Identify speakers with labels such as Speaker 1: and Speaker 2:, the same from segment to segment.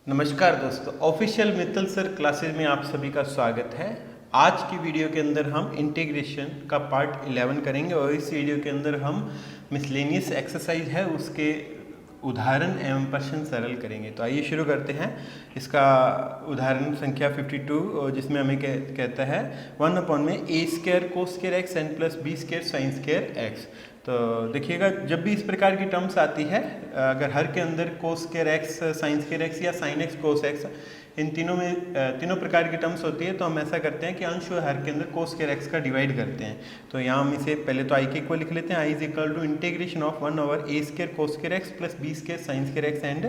Speaker 1: नमस्कार दोस्तों, official Mittal sir classes में आप सभी का स्वागत है। आज की वीडियो के अंदर हम इंटीग्रेशन का पार्ट 11 करेंगे और इस वीडियो के अंदर हम मिसलेनियस एक्सरसाइज है उसके उदाहरण एवं प्रश्न सरल करेंगे। तो आइए शुरू करते हैं। इसका उदाहरण संख्या 52 जिसमें हमें कहता है 1 में A square cos square X and plus B square sine square X. तो देखिएगा, जब भी इस प्रकार की टर्म्स आती है, अगर हर के अंदर कोस square x sign square x या साइन एक्स कोस एक्स इन तीनों में तीनों प्रकार की टर्म्स होती है, तो हम ऐसा करते हैं कि अंश और हर के अंदर कोस स्क्वायर एक्स का डिवाइड करते हैं। तो यहाँ हम इसे पहले तो आई के इक्वल लिख लेते हैं। I is equal to integration of 1/a square cos square x plus B square sine square x and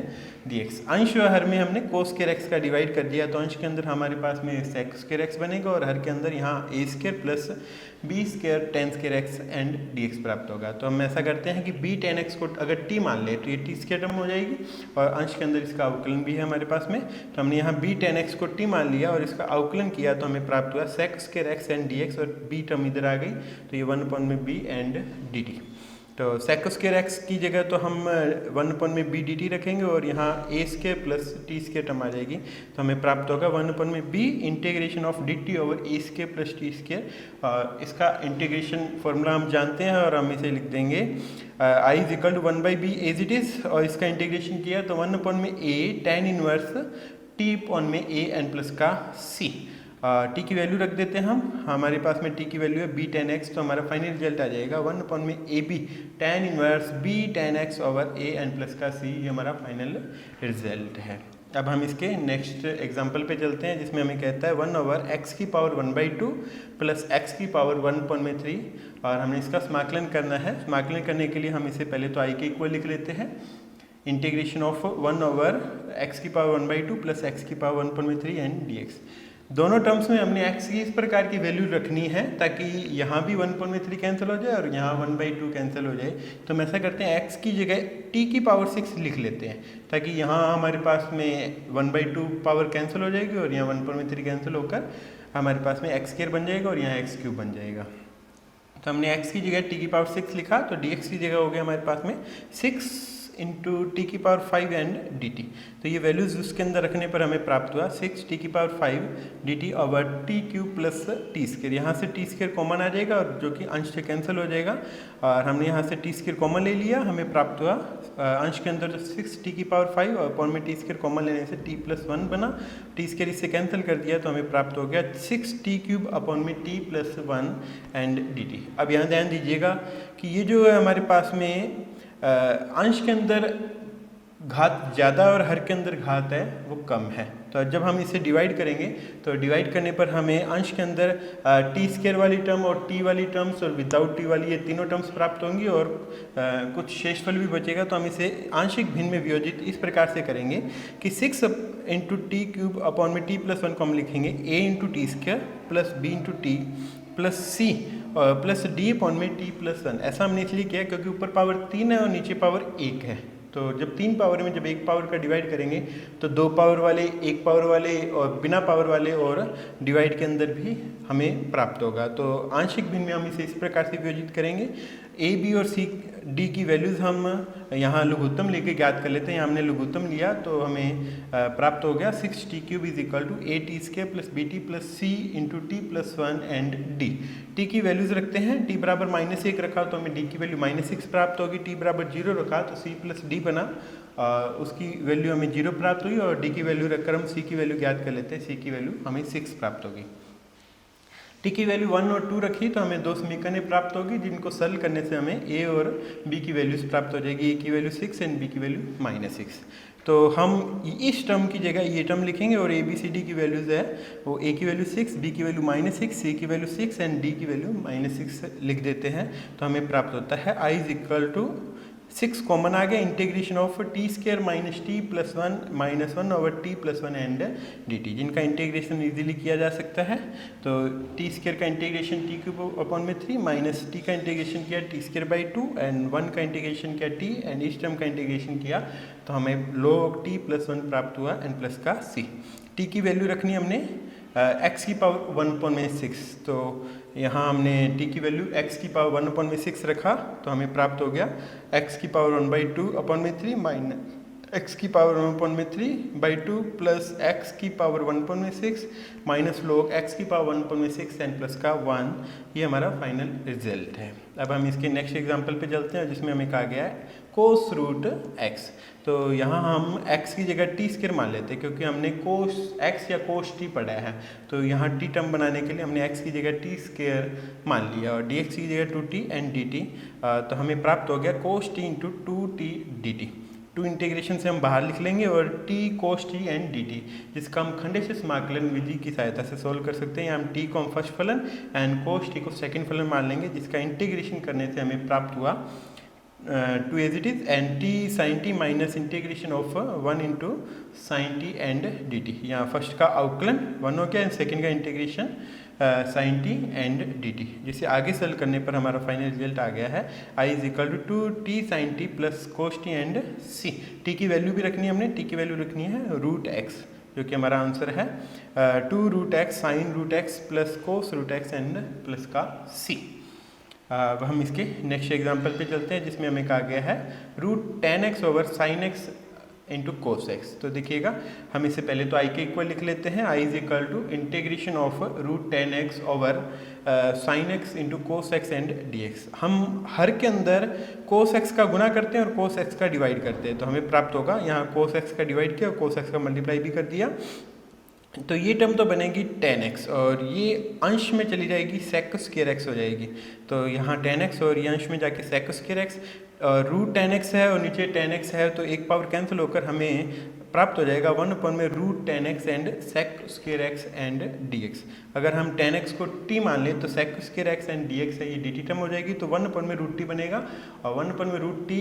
Speaker 1: D X. अंश और हर में हमने कोस स्क्वायर एक्स का डिवाइड कर दिया, तो अंश के अंदर हमारे पास में सेक स्क्वायर एक्स बनेगा और हर के अंदर यहाँ a square plus B square tan square x and D x प्राप्त होगा। तो हम ऐसा करते हैं कि बी टेन एक्स को अगर टी मान ले तो ये टी स्क्वायर टर्म हो जाएगी और अंश के अंदर इसका अवकलन भी है हमारे पास में। तो हमने यहाँ बी टेन एक्स को टी मान लिया और इसका अवकलन किया, तो हमें प्राप्त हुआ sec square x and D x और बी टर्म इधर आ गई, तो ये 1 में बी एंड डी टी। तो सेक स्क्वायर एक्स की जगह तो हम 1 में बी डी टी रखेंगे और यहाँ a square plus t square term आ जाएगी, तो हमें प्राप्त होगा 1 में b integration of d t over a square plus t square. इसका इंटीग्रेशन फॉर्मूला हम जानते हैं और हम इसे लिख देंगे I is equal to 1/b as it is, और इसका इंटीग्रेशन किया तो 1 में a tan inverse t upon में ए एन प्लस का सी। टी की वैल्यू रख देते हैं हम, हमारे पास में टी की वैल्यू है बी टेन एक्स, तो हमारा फाइनल रिजल्ट आ जाएगा 1 में A B tan inverse B tan X over A N plus का सी। ये हमारा फाइनल रिजल्ट है। अब हम इसके नेक्स्ट एग्जाम्पल पे चलते हैं, जिसमें हमें कहता है 1/x की पावर 1/2 प्लस x की पावर 1/3 और हमने इसका समाकलन करना है। समाकलन करने के लिए हम इसे पहले तो आई के इक्वल लिख लेते हैं। इंटीग्रेशन ऑफ 1/x की पावर 1/2 प्लस x की पावर 1/3 एंड dx। दोनों टर्म्स में हमने x की इस प्रकार की वैल्यू रखनी है ताकि यहाँ भी 1/3 कैंसिल हो जाए और यहाँ 1/2 कैंसिल हो जाए। तो हम ऐसा करते हैं x की जगह t की पावर 6 लिख लेते हैं, ताकि यहाँ हमारे पास में 1/2 पावर कैंसिल हो जाएगी और यहाँ 1/3 कैंसिल होकर हमारे पास में x स्क्वायर बन जाएगा और यहाँ x क्यूब बन जाएगा। तो हमने x की जगह t की पावर 6 लिखा, तो dx की जगह हो गया हमारे पास में 6 इंटू टी की पावर 5 एंड डी टी। तो ये वैल्यूज उसके अंदर रखने पर हमें प्राप्त हुआ 6 टी की power 5 D t over T cube plus t square. यहाँ से टी स्क्वायर कॉमन आ जाएगा और जो कि अंश से कैंसिल हो जाएगा, और हमने यहाँ से टी स्क्वायर कॉमन ले लिया, हमें प्राप्त हुआ अंश के अंदर 6 टी की पावर 5 और अपॉन में टी स्क्वायर कॉमन लेने से टी प्लस 1 बना, टी स्क्वायर इससे कैंसिल कर दिया, तो हमें प्राप्त हो गया 6 टी क्यूब अपॉन में t plus 1 and d T. अब यहाँ ध्यान दीजिएगा कि ये जो है हमारे पास में अंश के अंदर घात ज़्यादा और हर के अंदर घात है वो कम है। तो जब हम इसे डिवाइड करेंगे तो डिवाइड करने पर हमें अंश के अंदर टी स्क्वायर वाली टर्म और टी वाली टर्म्स और विदाउट टी वाली ये तीनों टर्म्स प्राप्त होंगी और कुछ शेषफल भी बचेगा। तो हम इसे आंशिक भिन्न में वियोजित इस प्रकार से करेंगे कि 6 इंटू टी क्यूब अपॉन में टी प्लस 1 को हम लिखेंगे a into t square plus b into t plus c plus d upon में टी प्लस 1। ऐसा हमने इसलिए किया क्योंकि ऊपर पावर 3 है और नीचे पावर 1 है। तो जब 3 पावर में जब 1 पावर का डिवाइड करेंगे तो 2 पावर वाले, 1 पावर वाले और बिना पावर वाले और डिवाइड के अंदर भी हमें प्राप्त होगा। तो आंशिक भिन्न में हम इसे इस प्रकार से वियोजित करेंगे। ए बी और सी डी की वैल्यूज़ हम यहाँ लघुत्तम लेके ज्ञात कर लेते हैं। हमने लघुत्तम लिया तो हमें प्राप्त हो गया 6 t cube is equal to a t square plus b t plus c into t plus 1 and d. T की वैल्यूज़ रखते हैं, टी बराबर -1 रखा तो हमें डी की वैल्यू -6 प्राप्त होगी। टी बराबर 0 रखा तो सी प्लस डी बना, उसकी वैल्यू हमें 0 प्राप्त हुई और डी की वैल्यू रखकर हम सी की वैल्यू ज्ञात कर लेते हैं। सी की वैल्यू हमें 6 प्राप्त होगी। टी की वैल्यू 1 और 2 रखी तो हमें 2 समीकरणें प्राप्त होगी, जिनको सरल करने से हमें ए और बी की वैल्यूज प्राप्त हो जाएगी। ए की वैल्यू 6 एंड बी की वैल्यू -6। तो हम इस टर्म की जगह ये टर्म लिखेंगे और ए बी सी डी की वैल्यूज है वो ए की वैल्यू 6, बी की वैल्यू -6, सी की वैल्यू 6 एंड डी की वैल्यू -6 लिख देते हैं। तो हमें प्राप्त होता है आई इज इक्वल टू 6 कॉमन आ गया, integration of T square minus T plus 1 over T plus 1 and d T, जिनका इंटीग्रेशन इजीली किया जा सकता है। तो टी स्क्वायर का इंटीग्रेशन टी क्यूब अपॉन में 3 माइनस टी का इंटीग्रेशन किया टी स्क्वायर बाई 2 एंड 1 का इंटीग्रेशन किया टी एंड इस टर्म का इंटीग्रेशन किया तो हमें log टी प्लस 1 प्राप्त हुआ एन प्लस का सी। टी की वैल्यू रखनी हमने x की पावर 1/6, तो यहाँ हमने t की वैल्यू x की पावर 1/6 रखा तो हमें प्राप्त हो गया x की पावर 1/2 अपॉन में 3 एक्स की पावर 1/3/2 प्लस एक्स की पावर 1/6 माइनस log एक्स की पावर 1/6 एंड प्लस का 1, ये हमारा फाइनल रिजल्ट है। अब हम इसके नेक्स्ट एग्जांपल पे चलते हैं जिसमें हमें कहा गया है कोस रूट एक्स। तो यहाँ हम x की जगह टी स्क्वायर मान लेते हैं क्योंकि हमने कोस x या कोस टी पढ़ा है। तो यहाँ टी टर्म बनाने के लिए हमने x की जगह टी स्क्वायर मान लिया और dx की जगह 2t एंड dt। तो हमें प्राप्त हो गया cos t into 2t dt। Two integration से हम बाहर लिख लेंगे और t cos t and dt, जिसका हम खंडेश समाकलन विधि की सहायता से सोल्व कर सकते हैं। यहाँ हम t को हम फर्स्ट फलन एंड कोस टी को सेकंड फलन मान लेंगे, जिसका इंटीग्रेशन करने से हमें प्राप्त हुआ 2 as it is and t sin t minus integration of 1 into sine t and d t. यहाँ फर्स्ट का अवकलन 1 हो गया एंड सेकेंड का integration sine t and d t, जिसे आगे सॉल्व करने पर हमारा फाइनल रिजल्ट आ गया है i is equal to 2t sine t plus cos t and c। t की वैल्यू भी रखनी है हमने, t की वैल्यू रखनी है रूट x, जो कि हमारा आंसर है 2 root x sine root x plus cos root x and plus का c। अब हम इसके नेक्स्ट एग्जांपल पे चलते हैं जिसमें हमें कहा गया है root tan x over sine x into cos x. तो देखिएगा हम इससे पहले तो i के इक्वल लिख लेते हैं, i is equal to integration of root tan x over sine x into cos x and dx। हम हर के अंदर कोस एक्स का गुना करते हैं और कोस एक्स का डिवाइड करते हैं, तो हमें प्राप्त होगा यहाँ कोस एक्स का डिवाइड किया और कोस एक्स का मल्टीप्लाई भी कर दिया। तो ये टर्म तो बनेगी tan x और ये अंश में चली जाएगी sec स्क्वायर x हो जाएगी। तो यहाँ tan x और ये अंश में जाके sec स्क्वायर x और रूट tan x है और नीचे tan x है, तो एक पावर कैंसिल होकर हमें प्राप्त हो जाएगा 1 में root tan x and sec square x and dx। अगर हम tan x को t मान लें तो sec square x and dx है, ये dt टर्म हो जाएगी, तो 1 में रूट t बनेगा और 1 में रूट t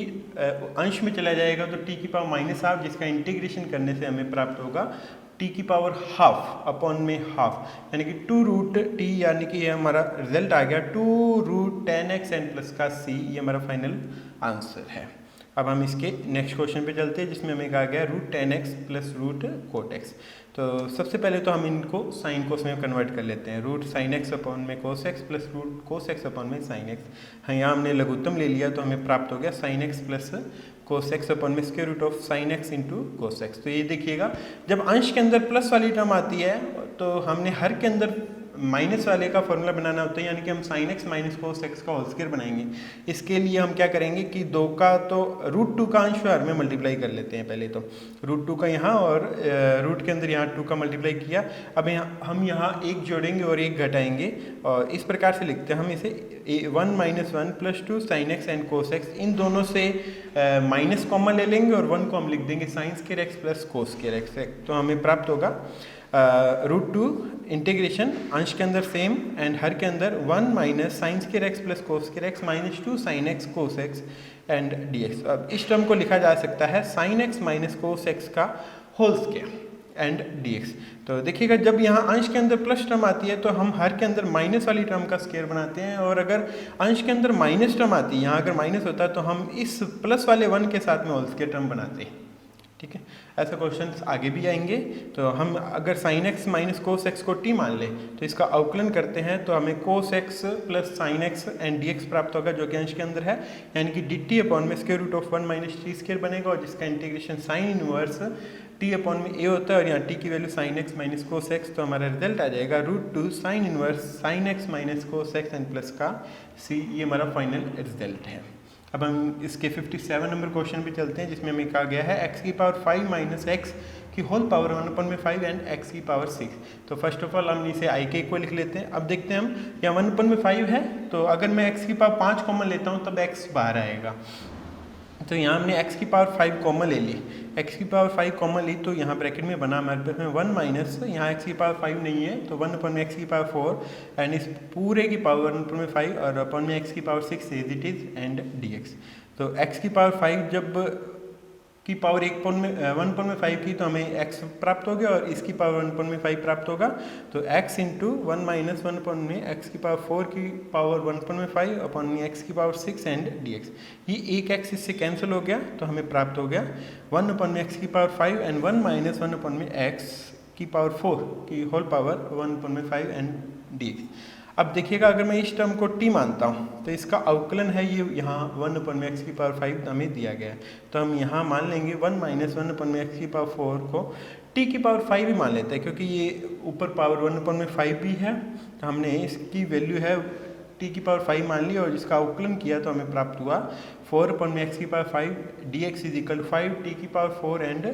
Speaker 1: अंश में चला जाएगा तो t की पावर माइनस हाफ, जिसका इंटीग्रेशन करने से हमें प्राप्त होगा t की पावर हाफ अपॉन में हाफ, यानी कि 2 रूट t, यानी कि ये हमारा रिजल्ट आ गया 2 root tan x and plus का c। ये हमारा फाइनल आंसर है। अब हम इसके नेक्स्ट क्वेश्चन पे चलते हैं जिसमें हमें कहा गया root tan x plus root cot x। तो सबसे पहले तो हम इनको साइन कोस में कन्वर्ट कर लेते हैं, रूट साइन एक्स अपॉन में cos x plus root cos x upon में साइन एक्स। हाँ, यहाँ हमने लघुत्तम ले लिया तो हमें प्राप्त हो गया sine x plus cos x upon में square root of sine x into cos x. तो ये देखिएगा जब अंश के अंदर प्लस वाली टर्म आती है तो हमने हर के अंदर माइनस वाले का फॉर्मूला बनाना होता है, यानी कि हम sign x minus cos x का होल स्क्वायर बनाएंगे। इसके लिए हम क्या करेंगे कि 2 का तो रूट 2 का अंश हर में मल्टीप्लाई कर लेते हैं। पहले तो रूट 2 का यहाँ और रूट के अंदर यहाँ 2 का मल्टीप्लाई किया। अब हम यहाँ 1 जोड़ेंगे और 1 घटाएंगे और इस प्रकार से लिखते हैं हम इसे 1 - 1 + 2 sine x and cos x. इन दोनों से माइनस कॉमन ले लेंगे और 1 को हम लिख देंगे sign square x plus cos square X. तो हमें प्राप्त होगा रूट 2 इंटीग्रेशन अंश के अंदर सेम एंड हर के अंदर 1 minus sign square x plus cos square x minus 2 sine x cos x and dx। अब इस टर्म को लिखा जा सकता है sign x minus cos x का होल स्क्वायर एंड dx। तो देखिएगा जब यहाँ अंश के अंदर प्लस टर्म आती है तो हम हर के अंदर माइनस वाली टर्म का स्क्वायर बनाते हैं, और अगर अंश के अंदर माइनस टर्म आती है, यहाँ अगर माइनस होता है तो हम इस प्लस वाले 1 के साथ में होल स्क्वायर टर्म बनाते हैं। ठीक है, ऐसे क्वेश्चंस आगे भी आएंगे। तो हम अगर sign x minus cos x को t मान लें तो इसका अवकलन करते हैं तो हमें कोस x plus sign x and dx प्राप्त होगा, जो कि अंश के अंदर है, यानी कि dt अपॉन में square root of 1 minus t square बनेगा और जिसका integration sine inverse t upon में a होता है और यहाँ t की value sine x minus cos x. तो हमारा रिजल्ट आ जाएगा root 2 sine inverse sine x minus cos x and plus का c। ये हमारा फाइनल रिजल्ट है। अब हम इसके 57 नंबर क्वेश्चन पे चलते हैं जिसमें हमें कहा गया है x की पावर 5 माइनस एक्स की होल पावर 1/5 एंड x की पावर 6। तो फर्स्ट ऑफ ऑल हम इसे i के इक्वल लिख लेते हैं। अब देखते हैं हम यहाँ 1/5 है, तो अगर मैं x की पावर 5 कॉमन लेता हूँ तब x बाहर आएगा। तो यहाँ हमने x की पावर 5 कॉमन ले ली, x की पावर 5 कॉमन ली तो यहाँ ब्रैकेट में बना हमारे पास में 1 माइनस, यहाँ x की पावर 5 नहीं है तो 1 अपॉन में x की पावर 4 एंड इस पूरे की पावर 1 अपॉन में 5 और अपॉन में x की power 6 as it is and dx। तो x की पावर 5 जब की पावर 1 अपॉन में 5 की तो हमें x प्राप्त हो गया और इसकी पावर 1 अपॉन में 5 प्राप्त होगा। तो x इंटू 1 माइनस 1 अपॉन में x की पावर 4 की पावर 1 अपॉन में 5 अपॉन में x की पावर 6 एंड dx। ये एक x इससे कैंसिल हो गया तो हमें प्राप्त हो गया 1 अपॉन में x की पावर 5 एंड 1 माइनस 1 अपॉन में x की पावर 4 की होल पावर 1 अपॉन में 5 एंड dx। अब देखिएगा अगर मैं इस टर्म को t मानता हूँ तो इसका अवकलन है ये यहाँ 1/x⁵ हमें दिया गया है, तो हम यहाँ मान लेंगे 1 - 1/x⁴ को t⁵ भी मान लेते हैं, क्योंकि ये ऊपर पावर 1/5 भी है, तो हमने इसकी वैल्यू है t⁵ मान ली और जिसका अवकलन किया तो हमें प्राप्त हुआ 4/x⁵ dx = 5 t⁴ and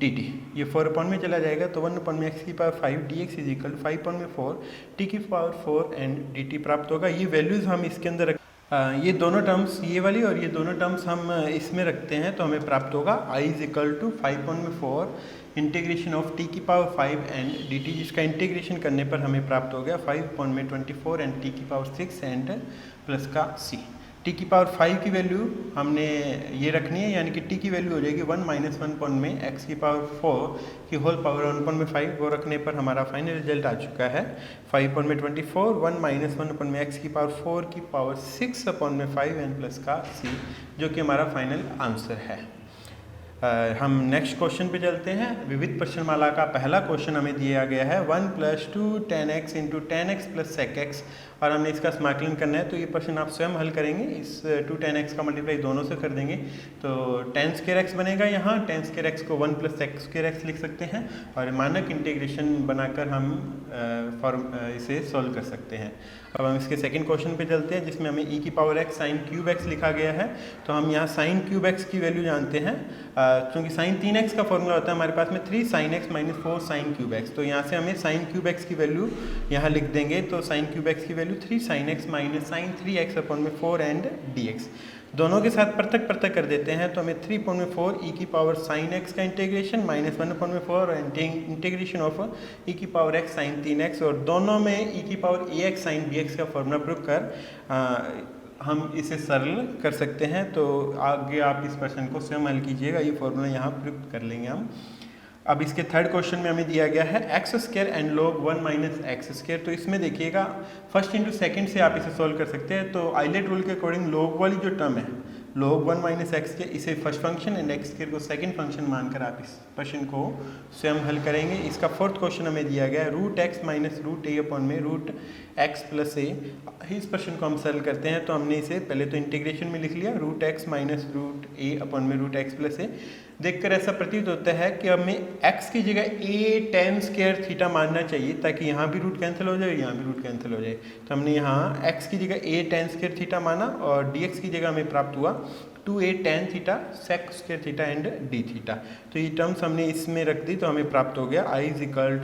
Speaker 1: dt। ये 4 में चला जाएगा तो 1/x⁵ dx = 5/4 t⁴ and dt प्राप्त होगा। ये वैल्यूज़ हम इसके अंदर ये दोनों टर्म्स, ये वाली और ये दोनों टर्म्स हम इसमें रखते हैं तो हमें प्राप्त होगा I = 5/4 integration of t⁵ and dt, जिसका इंटीग्रेशन करने पर हमें प्राप्त हो गया 5/24 एंड t⁵ एंड प्लस का c। t⁵ की वैल्यू हमने ये रखनी है, यानी कि t की वैल्यू हो जाएगी 1 - 1/x⁴ की होल पावर 1/5, वो रखने पर हमारा फाइनल रिजल्ट आ चुका है 5/24 1 - 1/x⁴ की पावर 6/5 एंड प्लस का c, जो कि हमारा फाइनल आंसर है। हम नेक्स्ट क्वेश्चन पे चलते हैं। विविध प्रश्नमाला का पहला क्वेश्चन हमें दिया गया है 1 + 2 tan x × tan x + sec x, और हमने इसका समाकलन करना है, तो ये प्रश्न आप स्वयं हल करेंगे। इस 2 tan x का मल्टीप्लाई दोनों से कर देंगे तो tan² x बनेगा, यहाँ tan² x को 1 + sec² x लिख सकते हैं और मानक इंटीग्रेशन बनाकर हम इसे सॉल्व कर सकते हैं। अब हम इसके सेकंड क्वेश्चन पे चलते हैं, जिसमें हमें e⁻x sin³ x लिखा गया है, तो हम यहाँ sin³ x की वैल्यू जानते हैं, क्योंकि sin 3x का फॉर्मूला होता है हमारे पास में 3 sin x - 4 sin³ x, तो यहाँ से हमें sin³ x की वैल्यू यहाँ लिख देंगे, तो sin³ x की value 3 sin x - sin 3x/4 and dx। दोनों के साथ पृथक कर देते हैं तो हमें 3/4 e⁻ sin x का इंटीग्रेशन -1/4 और integration of e⁻x sin 3x, और दोनों में e⁻ax sin bx का फॉर्मूला प्रयोग कर हम इसे सरल कर सकते हैं। तो आगे आप इस प्रश्न को स्वयं हल कीजिएगा, ये फॉर्मूला यहाँ प्रयुक्त कर लेंगे हम। अब इसके थर्ड क्वेश्चन में हमें दिया गया है x² एंड log 1 - x², तो इसमें देखिएगा फर्स्ट इंटू सेकंड से आप इसे सॉल्व कर सकते हैं। तो आइलेट रूल के अकॉर्डिंग log वाली जो टर्म है log 1 - x², इसे फर्स्ट फंक्शन एंड x² को सेकंड फंक्शन मानकर आप इस प्रश्न को स्वयं हल करेंगे। इसका फोर्थ क्वेश्चन हमें दिया गया है √x - √a/√x + a। इस प्रश्न को हम सरल करते हैं तो हमने इसे पहले तो इंटीग्रेशन में लिख लिया √x - √a/√x + a। देखकर ऐसा प्रतीत होता है कि हमें x की जगह a tan² थीटा मानना चाहिए, ताकि यहाँ भी रूट कैंसिल हो जाए और यहाँ भी रूट कैंसिल हो जाए। तो हमने यहाँ x की जगह a tan² थीटा माना और dx की जगह हमें प्राप्त हुआ 2a tan theta sec² theta and d theta. तो ये टर्म्स हमने इसमें रख दी तो हमें प्राप्त हो गया I =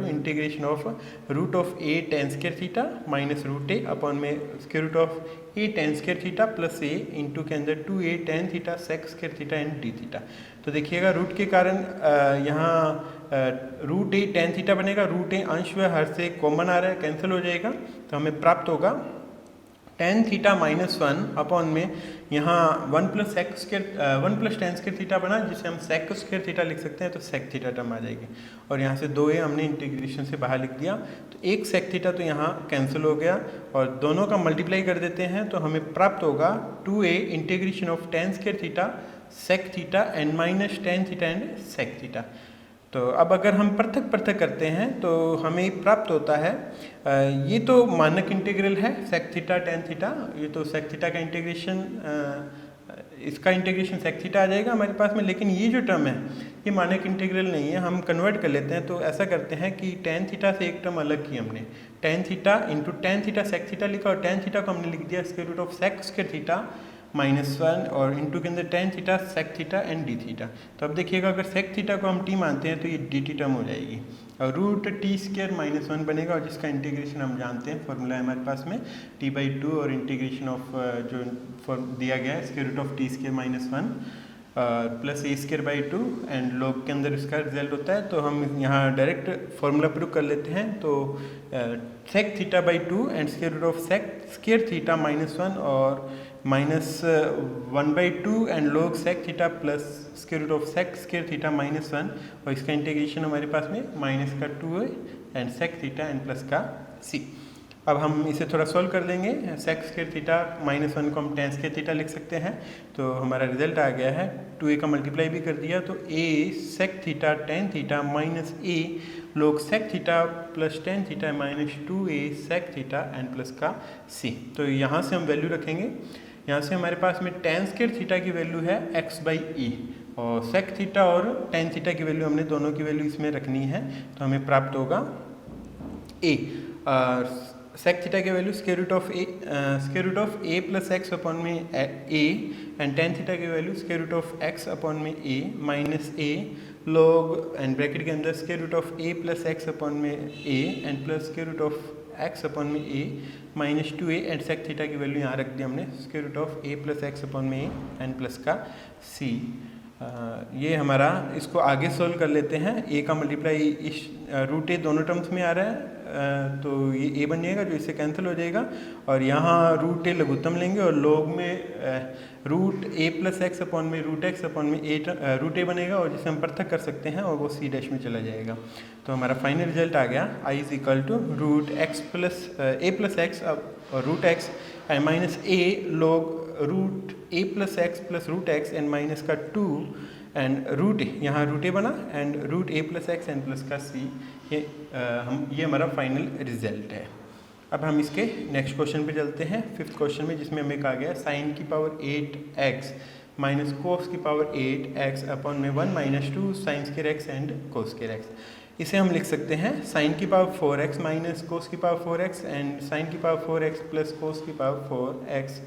Speaker 1: integration of √a tan² theta minus √a/√a tan² theta plus a into के अंदर 2a tan theta sec² theta and d theta. तो देखिएगा रूट के कारण यहाँ √a tan थीटा बनेगा, √a अंश व हर से कॉमन आ रहा है, कैंसिल हो जाएगा, तो हमें प्राप्त होगा tan थीटा -1 में यहाँ 1 + tan² थीटा बना, जिसे हम sec² थीटा लिख सकते हैं, तो sec थीटा टर्म आ जाएगी और यहाँ से 2a हमने इंटीग्रेशन से बाहर लिख दिया, तो एक sec थीटा तो यहाँ कैंसिल हो गया और दोनों का मल्टीप्लाई कर देते हैं तो हमें प्राप्त होगा 2a integration of tan² theta sec theta and minus tan theta and sec theta. तो अब अगर हम पृथक करते हैं तो हमें प्राप्त होता है ये तो मानक इंटीग्रल है sec थीटा tan थीटा, ये तो sec थीटा का इंटीग्रेशन, इसका इंटीग्रेशन sec थीटा आ जाएगा हमारे पास में, लेकिन ये जो टर्म है ये मानक इंटीग्रल नहीं है, हम कन्वर्ट कर लेते हैं। तो ऐसा करते हैं कि tan थीटा से एक टर्म अलग की हमने, tan theta into tan theta sec theta लिखा और tan थीटा को हमने लिख दिया √sec² थीटा -1 और इंटू के अंदर tan theta sec theta and d theta. तो अब देखिएगा अगर sec थीटा को हम t मानते हैं तो ये dt टर्म हो जाएगी और √t² -1 बनेगा, और जिसका इंटीग्रेशन हम जानते हैं, फॉर्मूला है हमारे पास में t/2 और इंटीग्रेशन ऑफ जो दिया गया है √t² -1 plus a² 2 and log के अंदर इसका रिजल्ट होता है। तो हम यहाँ डायरेक्ट फॉर्मूला प्रयोग कर लेते हैं, तो sec θ/2 एंड sec² थीटा -1 और -1/2 and log sec theta plus sec² theta -1 और इसका इंटीग्रेशन हमारे पास में -2 and sec theta and plus का c। अब हम इसे थोड़ा सॉल्व कर देंगे। सेक स्क्वायर थीटा माइनस 1 को हम टेन स्क्वायर थीटा लिख सकते हैं। तो हमारा रिजल्ट आ गया है 2a का मल्टीप्लाई भी कर दिया तो a sec theta tan theta minus a log sec theta plus tan theta minus 2a sec theta and plus का c। तो यहाँ से हम वैल्यू रखेंगे। यहाँ से हमारे पास में टेन स्क्वायर थीटा की वैल्यू है x/e और सेक थीटा और टेन थीटा की वैल्यू हमने दोनों की वैल्यू इसमें रखनी है। तो हमें प्राप्त होगा a सेक थीटा की value square root of a plus x upon में a एंड टेन थीटा की value square root of x upon में a minus a log and bracket के अंदर square root of a plus x upon में a and plus square root of x upon में a minus 2a and sec theta की value यहाँ रख दी हमने square root of a plus x upon में a एंड प्लस का c। ये हमारा इसको आगे सोल्व कर लेते हैं। a का मल्टीप्लाई इस रूट a दोनों टर्म्स में आ रहा है तो ये a बन जाएगा जो इससे कैंसिल हो जाएगा और यहाँ रूट a लघुत्तम लेंगे और लॉग में root a plus x upon में रूट एक्स अपॉन में रूट a बनेगा और जिसे हम पृथक कर सकते हैं और वो c डैश में चला जाएगा। तो हमारा फाइनल रिजल्ट आ गया i is equal to root x plus a plus x और root x and minus a log root a plus x plus root x and minus का 2 एंड रूट ए यहाँ रूट ए बना and root a plus x and plus का c। ये हमारा final result है। अब हम इसके नेक्स्ट क्वेश्चन पे चलते हैं, फिफ्थ क्वेश्चन में, जिसमें हमें कहा गया साइन की पावर 8x माइनस कोस की पावर 8x अपॉन में 1 minus 2 sign square x and cos square x. इसे हम लिख सकते हैं साइन की पावर 4x माइनस कोस की पावर 4x एंड साइन की पावर 4x प्लस कोस की पावर 4x।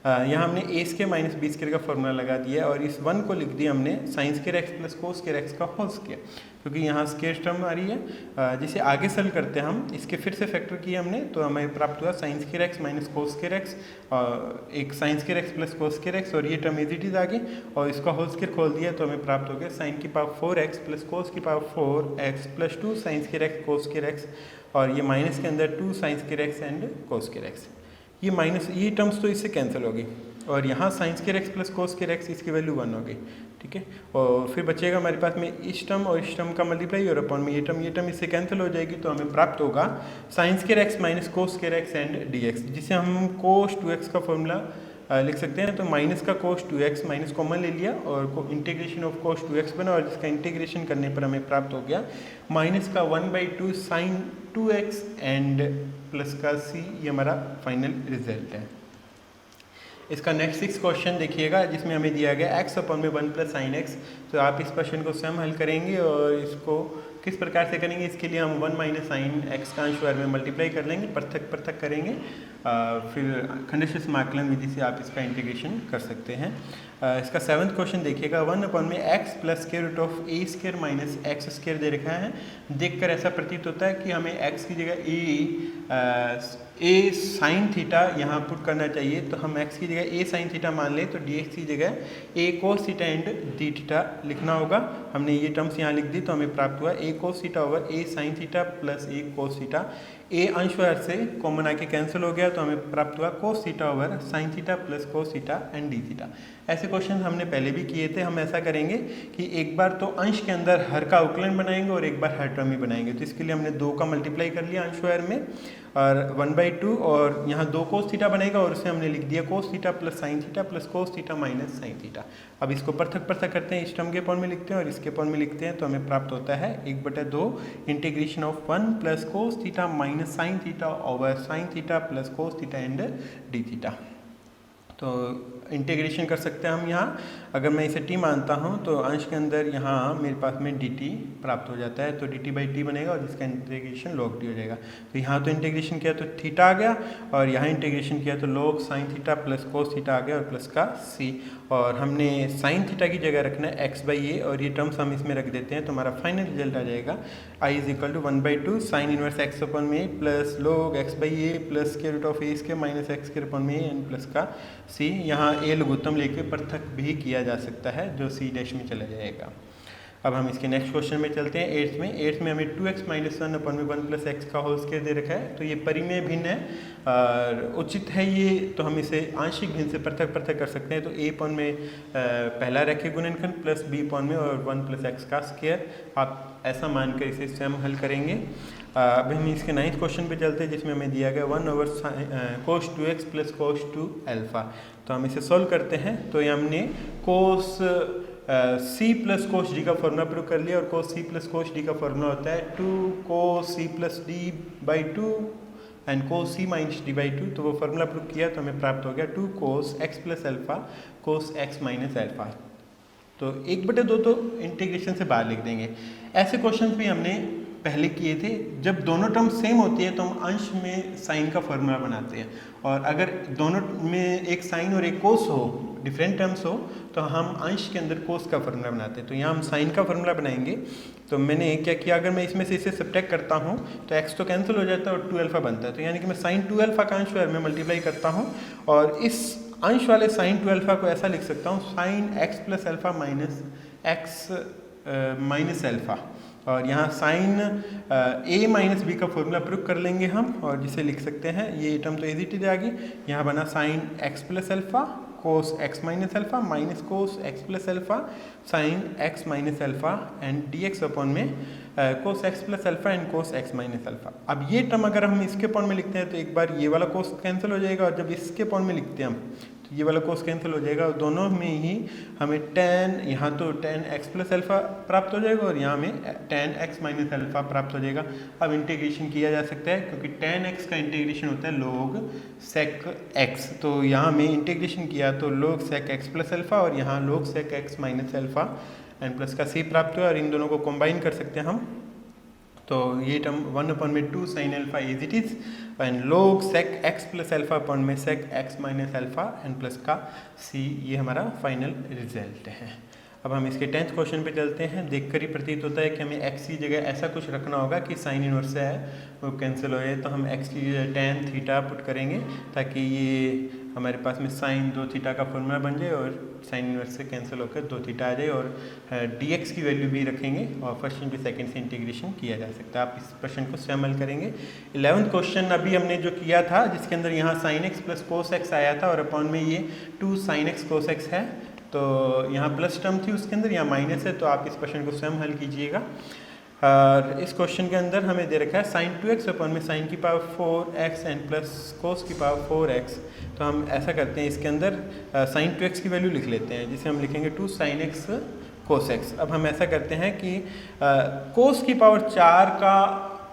Speaker 1: यहाँ हमने a square minus b square का फॉर्मूला लगा दिया और इस 1 को लिख दिया हमने sine square x plus cos square x का होल स्क्वायर, क्योंकि यहाँ स्क्वायर टर्म आ रही है। जिसे आगे सॉल्व करते हैं हम, इसके फिर से फैक्टर किया हमने तो हमें प्राप्त हुआ साइन स्क्वायर एक्स माइनस कोस स्क्वायर एक्स और एक sign square x plus cos square x और ये टर्म एज इट इज आ गई और इसका होल स्क्वायर खोल दिया तो हमें प्राप्त हो गया साइन की पावर 4x प्लस कोस की power 4x plus 2 sign square x कोस स्क्वायर एक्स और ये माइनस के अंदर 2 sign square x and cos square x. ये माइनस ये टर्म्स तो इससे कैंसिल होगी और यहाँ sign square x plus cos square x इसकी वैल्यू 1 होगी, ठीक है। और फिर बचेगा हमारे पास में इस टर्म और इस टर्म का मल्टीप्लाई और अपॉन में ये टर्म इससे कैंसिल हो जाएगी तो हमें प्राप्त होगा sign square x minus cos square x and D x, जिसे हम कोस 2x का फॉर्मूला लिख सकते हैं। तो माइनस का कोस 2x माइनस कॉमन ले लिया और इंटीग्रेशन ऑफ कोस 2x बना और जिसका इंटीग्रेशन करने पर हमें प्राप्त हो गया माइनस का 1/2 साइन 2x एंड प्लस का c। ये हमारा फाइनल रिजल्ट है। इसका नेक्स्ट 6 क्वेश्चन देखिएगा, जिसमें हमें दिया गया x अपॉन में 1 प्लस साइन एक्स। तो आप इस क्वेश्चन को स्वयं हल करेंगे और इसको किस प्रकार से करेंगे, इसके लिए हम 1 माइनस साइन एक्स का अंश वर्ग में मल्टीप्लाई कर लेंगे, पृथक करेंगे। फिर खंडित समाकलन विधि से आप इसका इंटीग्रेशन कर सकते हैं। इसका 7th क्वेश्चन देखिएगा, 1 अपॉन में x plus square root of a square minus x square दे रखा है। देखकर ऐसा प्रतीत होता है कि हमें x की जगह a साइन थीटा यहाँ पुट करना चाहिए, तो हम x की जगह a साइन थीटा मान लें तो dx की जगह a cos theta and d theta लिखना होगा। हमने ये टर्म्स यहाँ लिख दी तो हमें प्राप्त हुआ a cos theta over a sign theta plus a cos theta. a अंश वर्ग से कॉमन आके कैंसिल हो गया तो हमें प्राप्त हुआ cos theta over sign theta plus cos theta and D theta. ऐसे क्वेश्चन हमने पहले भी किए थे। हम ऐसा करेंगे कि एक बार तो अंश के अंदर हर का अवकलन बनाएंगे और एक बार हर टर्म ही बनाएंगे। तो इसके लिए हमने 2 का मल्टीप्लाई कर लिया अंश वर्ग में और 1/2 और यहाँ 2 कोस थीटा बनेगा और उसे हमने लिख दिया cos theta plus sign theta plus cos theta minus sine theta. अब इसको पृथक करते हैं, इस टर्म के फॉर्म में लिखते हैं और इसके फॉर्म में लिखते हैं तो हमें प्राप्त होता है 1/2 integration of 1 plus cos theta minus sine theta over sign theta plus cos theta and D theta. तो इंटीग्रेशन कर सकते हैं हम यहाँ। अगर मैं इसे t मानता हूँ तो अंश के अंदर यहाँ मेरे पास में dt प्राप्त हो जाता है, तो dt/t बनेगा और जिसका इंटीग्रेशन log t हो जाएगा। तो यहाँ तो इंटीग्रेशन किया तो थीटा आ गया और यहाँ इंटीग्रेशन किया तो log sine theta plus cos theta आ गया और प्लस का c। और हमने साइन थीटा की जगह रखना है x/a और ये टर्म्स हम इसमें रख देते हैं तो हमारा फाइनल रिजल्ट आ जाएगा i is equal to 1/2 sine inverse x upon में plus log x/a plus square root of a square minus x square upon में एन प्लस का c। यहाँ a लघुत्तम लेके पृथक भी किया जा सकता है जो c डैश में चला जाएगा। अब हम इसके नेक्स्ट क्वेश्चन में चलते हैं, 8th में हमें 2x माइनस 1 अपॉन में 1 प्लस एक्स का होल स्क्वायर दे रखा है। तो ये परिमेय भिन्न है और उचित है ये, तो हम इसे आंशिक भिन्न से पृथक कर सकते हैं। तो a अपॉन में पहला रखे गुणनखंड प्लस b अपॉन में और 1 प्लस एक्स का स्क्वायर। आप ऐसा मानकर इसे स्वयं हल करेंगे। अभी हम इसके 9th क्वेश्चन पे चलते हैं, जिसमें हमें दिया गया 1/cos 2x plus cos 2 alpha. तो हम इसे सॉल्व करते हैं। तो ये हमने cos c plus cos D का फॉर्मूला प्रयोग कर लिया, और cos c plus cos D का फॉर्मूला होता है 2 cos c plus D by 2 and cos c minus D by 2। तो वो फॉर्मूला प्रयोग किया तो हमें प्राप्त हो गया 2 cos x plus alpha cos x minus alpha. तो 1/2 तो इंटीग्रेशन से बाहर लिख देंगे। ऐसे क्वेश्चन भी हमने पहले किए थे। जब दोनों टर्म सेम होती है तो हम अंश में साइन का फॉर्मूला बनाते हैं, और अगर दोनों में एक साइन और एक कोस हो, डिफरेंट टर्म्स हो, तो हम अंश के अंदर कोस का फॉर्मूला बनाते हैं। तो यहाँ हम साइन का फॉर्मूला बनाएंगे। तो मैंने क्या किया, अगर मैं इसमें से इसे सब्ट्रैक्ट करता हूँ तो x तो कैंसिल हो जाता है और 2 अल्फा बनता है। तो यानी कि मैं साइन 2 अल्फा का अंश में मल्टीप्लाई करता हूँ, और इस अंश वाले साइन 2 अल्फा को ऐसा लिख सकता हूँ sine x plus alpha minus x minus alpha. और यहाँ साइन a माइनस बी का फॉर्मूला प्रयोग कर लेंगे हम, और जिसे लिख सकते हैं, ये टर्म तो इजी आ गई। यहाँ बना sine x plus alpha cos x minus alpha minus cos x plus alpha sine x minus alpha and dx upon में cos x plus alpha and cos x minus alpha. अब ये term अगर हम इसके point में लिखते हैं तो एक बार ये वाला कोस कैंसिल हो जाएगा, और जब इसके पॉइंट में लिखते हैं हम तो ये वाला कोस कैंसिल हो जाएगा, और दोनों में ही हमें tan, यहाँ तो tan x प्लस अल्फा प्राप्त हो जाएगा, और यहाँ में tan x माइनस अल्फा प्राप्त हो जाएगा। अब इंटीग्रेशन किया जा सकता है, क्योंकि tan x का इंटीग्रेशन होता है log sec x। तो यहाँ में इंटीग्रेशन किया तो log sec x plus alpha, और यहाँ log sec x minus alpha and plus का c प्राप्त हुआ, और इन दोनों को कंबाइन कर सकते हैं हम। तो ये term 1/2 sine alpha as it is and log sec x plus alpha upon में sec x minus alpha and plus का c, ये हमारा फाइनल रिजल्ट है। अब हम इसके 10th क्वेश्चन पे चलते हैं। देखकर ही प्रतीत होता है कि हमें x की जगह ऐसा कुछ रखना होगा कि साइन इनवर्स है वो कैंसिल हो जाए। तो हम x की जगह tan थीटा पुट करेंगे, ताकि ये हमारे पास में साइन 2 थीटा का फॉर्मूला बन जाए, और साइन इनवर्स से कैंसिल होकर 2 थीटा आ जाए, और dx की वैल्यू भी रखेंगे, और फर्स्ट इंटू सेकंड से इंटीग्रेशन किया जा सकता है। आप इस प्रश्न को स्वयं हल करेंगे। 11th क्वेश्चन अभी हमने जो किया था, जिसके अंदर यहाँ sine x plus cos x आया था, और अपॉन में ये 2 साइन x कोस x है। तो यहाँ प्लस टर्म थी उसके अंदर, यहाँ माइनस है, तो आप इस प्रश्न को स्वयं हल कीजिएगा। और इस क्वेश्चन के अंदर हमें दे रखा है साइन 2x अपॉन में साइन की power 4x and plus cos की पावर 4x। तो हम ऐसा करते हैं, इसके अंदर साइन 2x की वैल्यू लिख लेते हैं, जिसे हम लिखेंगे 2 साइन x कोस x। अब हम ऐसा करते हैं कि कोस की पावर 4 का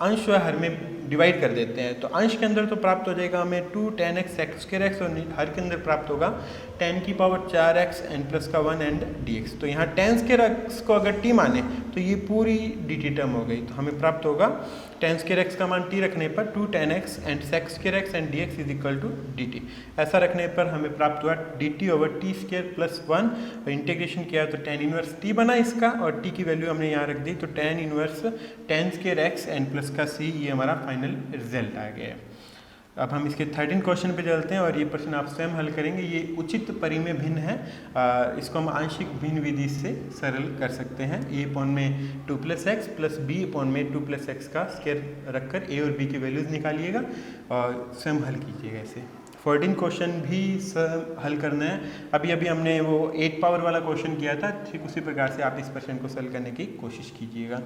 Speaker 1: अंश हर में डिवाइड कर देते हैं। तो अंश के अंदर तो प्राप्त हो जाएगा हमें 2 tan x x square x, और हर के अंदर प्राप्त होगा tan की पावर 4x एंड प्लस का 1 एंड dx। तो यहाँ tan स्क्वायर x को अगर t माने तो ये पूरी dt टर्म हो गई। तो हमें प्राप्त होगा tan स्क्वायर x का मान t रखने पर 2 tan x and sec square x and dx is equal to dt। ऐसा रखने पर हमें प्राप्त हुआ dt over t square plus 1, और इंटीग्रेशन किया तो tan इनवर्स t बना इसका, और t की वैल्यू हमने यहाँ रख दी, तो tan inverse tan square x and plus का c, ये हमारा फाइनल रिजल्ट आ गया। अब हम इसके 13 क्वेश्चन पे चलते हैं, और ये प्रश्न आप स्वयं हल करेंगे। ये उचित परिमेय भिन्न है, इसको हम आंशिक भिन्न विधि से सरल कर सकते हैं। a अपॉन में 2 plus x plus b upon में 2 प्लस एक्स का स्क्वायर रखकर a और b की वैल्यूज निकालिएगा और स्वयं हल कीजिएगा इसे। 14 क्वेश्चन भी हल करना है। अभी हमने वो 8 पावर वाला क्वेश्चन किया था, ठीक उसी प्रकार से आप इस प्रश्न को सॉल्व करने की कोशिश कीजिएगा।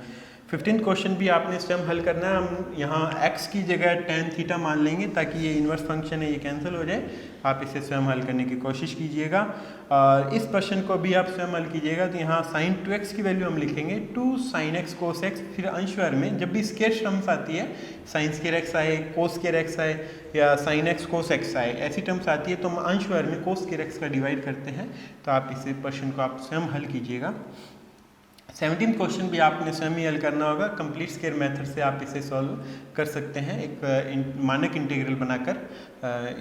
Speaker 1: 15 क्वेश्चन भी आपने स्वयं हल करना है। हम यहाँ x की जगह tan थीटा मान लेंगे, ताकि ये इन्वर्स फंक्शन है ये कैंसिल हो जाए। आप इसे स्वयं हल करने की कोशिश कीजिएगा, और इस प्रश्न को भी आप स्वयं हल कीजिएगा। तो यहाँ साइन 2x की वैल्यू हम लिखेंगे 2 sin x cos x। फिर अंशवार में जब भी स्क्वायर टर्म्स आती है, साइन स्क्वायर x आए, कोस स्क्वायर x आए, या साइन x cos x आए, ऐसी टर्म्स आती है तो हम अंशवार में कोस स्क्वायर x का डिवाइड करते हैं। तो आप इस प्रश्न को आप स्वयं हल कीजिएगा। 17 क्वेश्चन भी आपने स्वयं ही हल करना होगा। कंप्लीट स्क्वायर मेथड से आप इसे सॉल्व कर सकते हैं, एक मानक इंटीग्रल बनाकर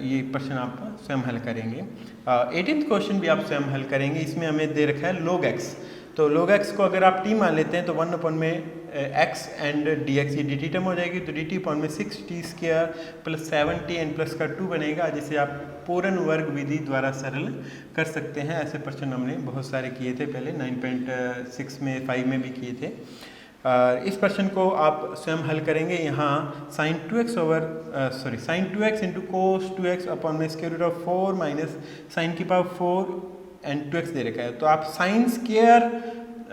Speaker 1: ये प्रश्न आप स्वयं हल करेंगे। 18th क्वेश्चन भी आप स्वयं हल करेंगे। इसमें हमें दे रखा है log x। तो log x को अगर आप t मान लेते हैं तो 1 अपॉन में x एंड dx, ये dt टर्म हो जाएगी। तो dt अपॉन में 6t square plus 7t and plus का 2 बनेगा, जिसे आप पूर्ण वर्ग विधि द्वारा सरल कर सकते हैं। ऐसे प्रश्न हमने बहुत सारे किए थे पहले, 9.6 में 5 में भी किए थे। इस प्रश्न को आप स्वयं हल करेंगे। यहाँ sine 2x into cos 2x upon में square root of 4 minus sine की पावर 4 एंड 2x दे रखा है। तो आप साइन स्क्वायर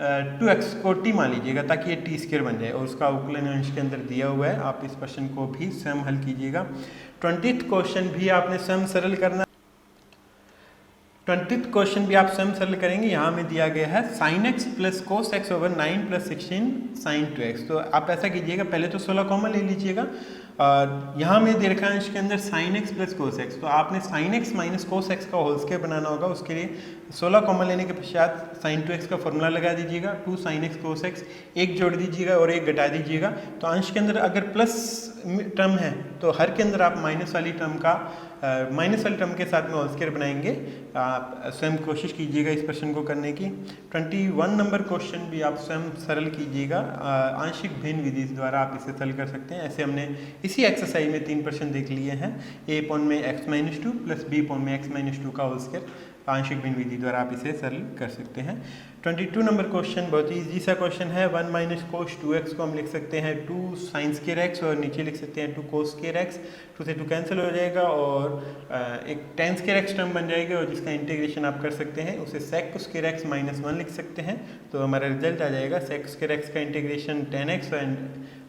Speaker 1: 2x को t मान लीजिएगा ताकि ये टी स्क्वायर बन जाए और उसका अवकलन अंश के अंदर दिया हुआ है। आप इस प्रश्न को भी स्वयं हल कीजिएगा। 20th क्वेश्चन भी आपने स्वयं सरल करना। 20th क्वेश्चन भी आप स्वयं सरल करेंगे। यहाँ में दिया गया है sin x plus cos x over 9 plus 16 sin 2x। तो आप ऐसा कीजिएगा, पहले तो 16 कॉमन ले लीजिएगा और यहाँ में दे रखा है अंश के अंदर sin x plus cos x, तो आपने sin x minus cos x का होल स्क्वायर बनाना होगा। उसके लिए 16 कॉमन लेने के पश्चात sin 2x का फॉर्मूला लगा दीजिएगा, 2 sin x कोस एक्स, एक जोड़ दीजिएगा और एक घटा दीजिएगा। तो अंश के अंदर अगर प्लस टर्म है तो हर के अंदर आप माइनस वाली टर्म के साथ में होल स्क्वायर बनाएंगे। आप स्वयं कोशिश कीजिएगा इस प्रश्न को करने की। 21 नंबर क्वेश्चन भी आप स्वयं सरल कीजिएगा। आंशिक भिन्न विधि द्वारा आप इसे सरल कर सकते हैं। ऐसे हमने इसी एक्सरसाइज में 3 प्रश्न देख लिए हैं। a पॉन में x-2 प्लस b पॉन में x-2 का होल स्क्वायर आंशिक भिन्न विधि द्वारा आप इसे सरल कर सकते हैं। 22 नंबर क्वेश्चन बहुत ही इजी सा क्वेश्चन है। 1 माइनस कोस 2x को हम लिख सकते हैं 2 साइन स्क्वायर एक्स और नीचे लिख सकते हैं 2 कोस स्क्वायर एक्स। 2 से 2 कैंसिल हो जाएगा और एक टेन स्क्वायर एक्स टर्म बन जाएगा और जिसका इंटीग्रेशन आप कर सकते हैं। उसे सेक स्क्वायर एक्स माइनस 1 लिख सकते हैं। तो हमारा रिजल्ट आ जाएगा सेक स्क्वायर एक्स का इंटीग्रेशन 10x एंड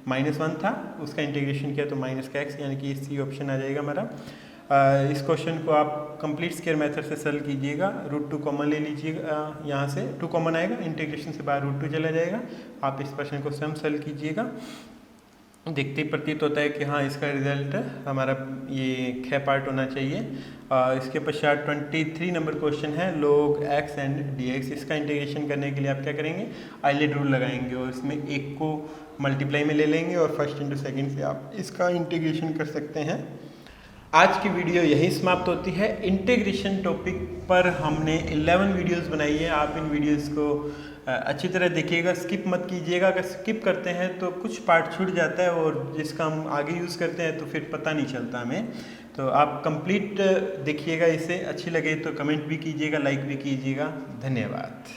Speaker 1: -1 था, उसका इंटीग्रेशन किया तो माइनस का x, यानी कि सी ऑप्शन आ जाएगा हमारा। इस क्वेश्चन को आप कंप्लीट स्क्वायर मेथड से सॉल्व कीजिएगा। √2 कॉमन ले लीजिएगा, यहाँ से 2 कॉमन आएगा, इंटीग्रेशन से बाहर √2 चला जाएगा। आप इस प्रश्न को स्वयं सॉल्व कीजिएगा। देखते ही प्रतीत होता है कि हाँ इसका रिजल्ट हमारा ये ख पार्ट होना चाहिए। इसके पश्चात 23 नंबर क्वेश्चन है log x एंड dx। इसका इंटीग्रेशन करने के लिए आप क्या करेंगे, आइलेट रूल लगाएंगे और इसमें एक को मल्टीप्लाई में ले लेंगे और फर्स्ट इंटू सेकंड से आप इसका इंटीग्रेशन कर सकते हैं। आज की वीडियो यही समाप्त होती है। इंटीग्रेशन टॉपिक पर हमने 11 वीडियोस बनाई है। आप इन वीडियोस को अच्छी तरह देखिएगा, स्किप मत कीजिएगा। अगर स्किप करते हैं तो कुछ पार्ट छूट जाता है और जिसका हम आगे यूज़ करते हैं तो फिर पता नहीं चलता हमें। तो आप कंप्लीट देखिएगा इसे। अच्छी लगे तो कमेंट भी कीजिएगा, लाइक भी कीजिएगा। धन्यवाद।